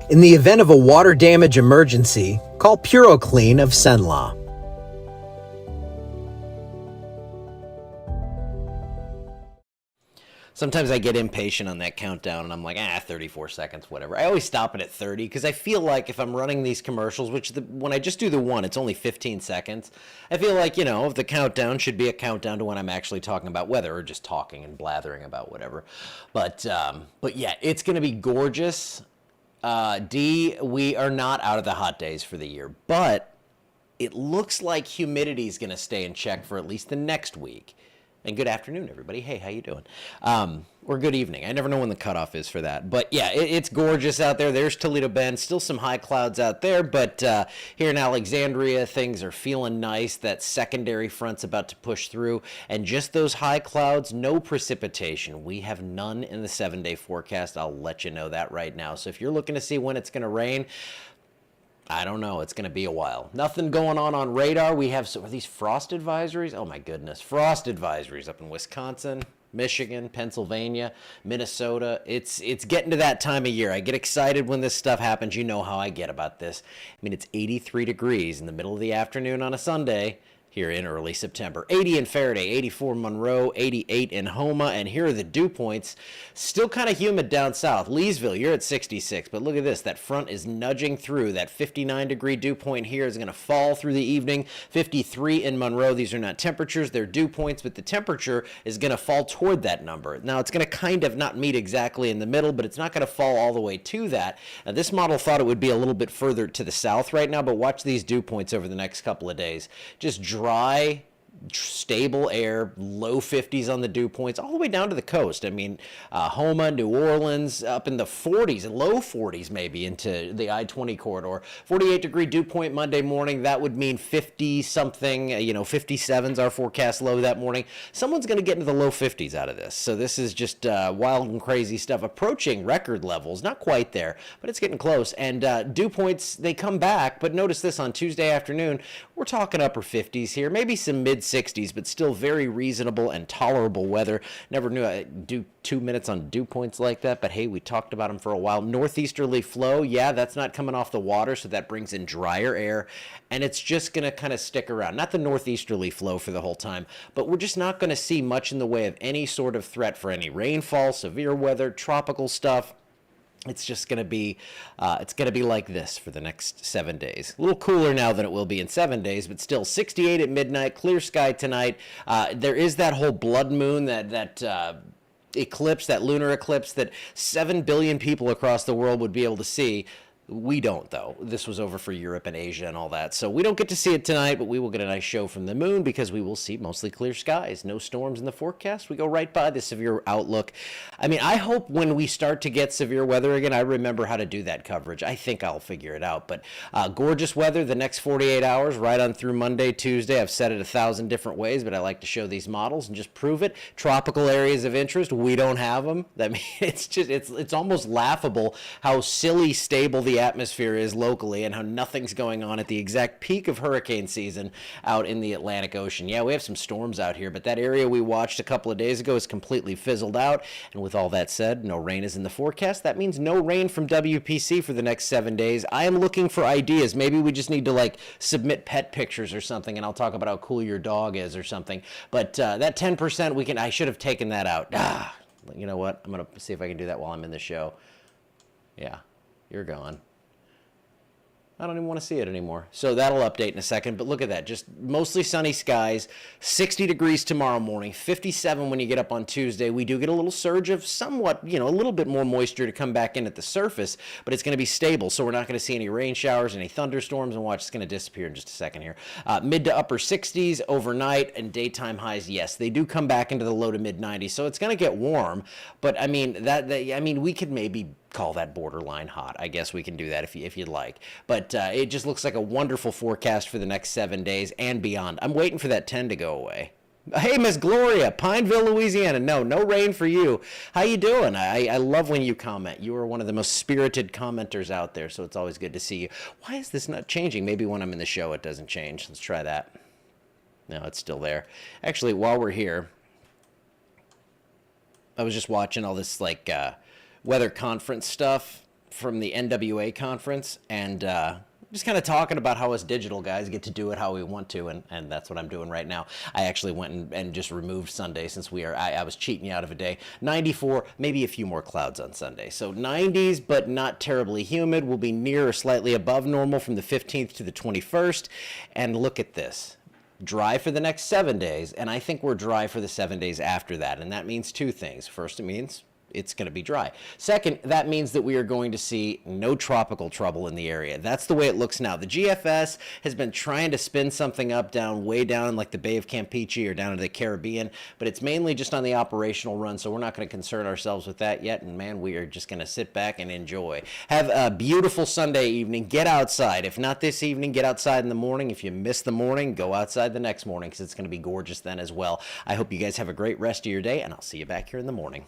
In the event of a water damage emergency, call PuroClean of Cenla. Sometimes I get impatient on that countdown and I'm like, 34 seconds, whatever. I always stop it at 30 because I feel like if I'm running these commercials, which when I just do the one, it's only 15 seconds. I feel like, if the countdown should be a countdown to when I'm actually talking about weather or just talking and blathering about whatever. But yeah, it's going to be gorgeous. D, we are not out of the hot days for the year, but it looks like humidity is going to stay in check for at least the next week. And good afternoon, everybody. Hey, how you doing? Or good evening. I never know when the cutoff is for that. But yeah, it's gorgeous out there. There's Toledo Bend. Still some high clouds out there. But here in Alexandria, things are feeling nice. That secondary front's about to push through. And just those high clouds, no precipitation. We have none in the 7-day forecast. I'll let you know that right now. So if you're looking to see when it's going to rain, I don't know. It's going to be a while. Nothing going on radar. We have, are these frost advisories? Oh my goodness. Frost advisories up in Wisconsin, Michigan, Pennsylvania, Minnesota. It's getting to that time of year. I get excited when this stuff happens. You know how I get about this. I mean, it's 83 degrees in the middle of the afternoon on a Sunday here in early September. 80 in Faraday, 84 in Monroe, 88 in Homa, and here are the dew points. Still kind of humid down south. Leesville, you're at 66, but look at this. That front is nudging through. That 59-degree dew point here is going to fall through the evening. 53 in Monroe. These are not temperatures. They're dew points, but the temperature is going to fall toward that number. Now, it's going to kind of not meet exactly in the middle, but it's not going to fall all the way to that. Now, this model thought it would be a little bit further to the south right now, but watch these dew points over the next couple of days. Just dry, stable air, low 50s on the dew points, all the way down to the coast. I mean, Homa, New Orleans, up in the 40s and low 40s maybe into the I-20 corridor. 48-degree dew point Monday morning. That would mean 50-something, 57's our forecast low that morning. Someone's going to get into the low 50s out of this. So this is just wild and crazy stuff, approaching record levels. Not quite there, but it's getting close. And dew points, they come back, but notice this on Tuesday afternoon, we're talking upper 50s here, maybe some mid-60s, but still very reasonable and tolerable weather. Never knew I'd do 2 minutes on dew points like that, but hey, we talked about them for a while. Northeasterly flow, yeah, that's not coming off the water, so that brings in drier air, and it's just going to kind of stick around. Not the northeasterly flow for the whole time, but we're just not going to see much in the way of any sort of threat for any rainfall, severe weather, tropical stuff. It's just going to be, like this for the next 7 days. A little cooler now than it will be in 7 days, but still 68 at midnight, clear sky tonight. There is that whole blood moon, that eclipse, that lunar eclipse that 7 billion people across the world would be able to see. We don't, though. This was over for Europe and Asia and all that. So we don't get to see it tonight, but we will get a nice show from the moon because we will see mostly clear skies. No storms in the forecast. We go right by the severe outlook. I mean, I hope when we start to get severe weather again, I remember how to do that coverage. I think I'll figure it out. But gorgeous weather the next 48 hours, right on through Monday, Tuesday. I've said it 1,000 different ways, but I like to show these models and just prove it. Tropical areas of interest, we don't have them. I mean, it's almost laughable how silly stable the atmosphere is locally and how nothing's going on at the exact peak of hurricane season out in the Atlantic Ocean. Yeah, we have some storms out here, but that area we watched a couple of days ago is completely fizzled out. And with all that said, no rain is in the forecast. That means no rain from WPC for the next 7 days. I am looking for ideas. Maybe we just need to submit pet pictures or something, and I'll talk about how cool your dog is or something. But that 10% I should have taken that out. You know what? I'm going to see if I can do that while I'm in the show. Yeah, you're gone. I don't even want to see it anymore. So that'll update in a second. But look at that. Just mostly sunny skies. 60 degrees tomorrow morning. 57 when you get up on Tuesday. We do get a little surge of somewhat, a little bit more moisture to come back in at the surface. But it's going to be stable. So we're not going to see any rain showers, any thunderstorms. And watch, it's going to disappear in just a second here. Mid to upper 60s overnight. And daytime highs, yes, they do come back into the low to mid 90s. So it's going to get warm. But I mean, we could maybe call that borderline hot. I guess we can do that if you'd like. But it just looks like a wonderful forecast for the next 7 days and beyond. I'm waiting for that 10 to go away. Hey, Miss Gloria, Pineville, Louisiana. No rain for you. How you doing? I love when you comment. You are one of the most spirited commenters out there, so it's always good to see you. Why is this not changing? Maybe when I'm in the show it doesn't change. Let's try that. No, it's still there. Actually, while we're here, I was just watching all this weather conference stuff, from the NWA conference, and just kind of talking about how us digital guys get to do it how we want to, and that's what I'm doing right now. I actually went and just removed Sunday since I was cheating you out of a day. 94, maybe a few more clouds on Sunday. So 90s, but not terribly humid. Will be near or slightly above normal from the 15th to the 21st. And look at this. Dry for the next 7 days, and I think we're dry for the 7 days after that. And that means two things. First, it means it's going to be dry. Second, that means that we are going to see no tropical trouble in the area. That's the way it looks now. The GFS has been trying to spin something up way down in like the Bay of Campeche or down into the Caribbean, but it's mainly just on the operational run, so we're not going to concern ourselves with that yet, and man, we are just going to sit back and enjoy. Have a beautiful Sunday evening. Get outside. If not this evening, get outside in the morning. If you miss the morning, go outside the next morning because it's going to be gorgeous then as well. I hope you guys have a great rest of your day, and I'll see you back here in the morning.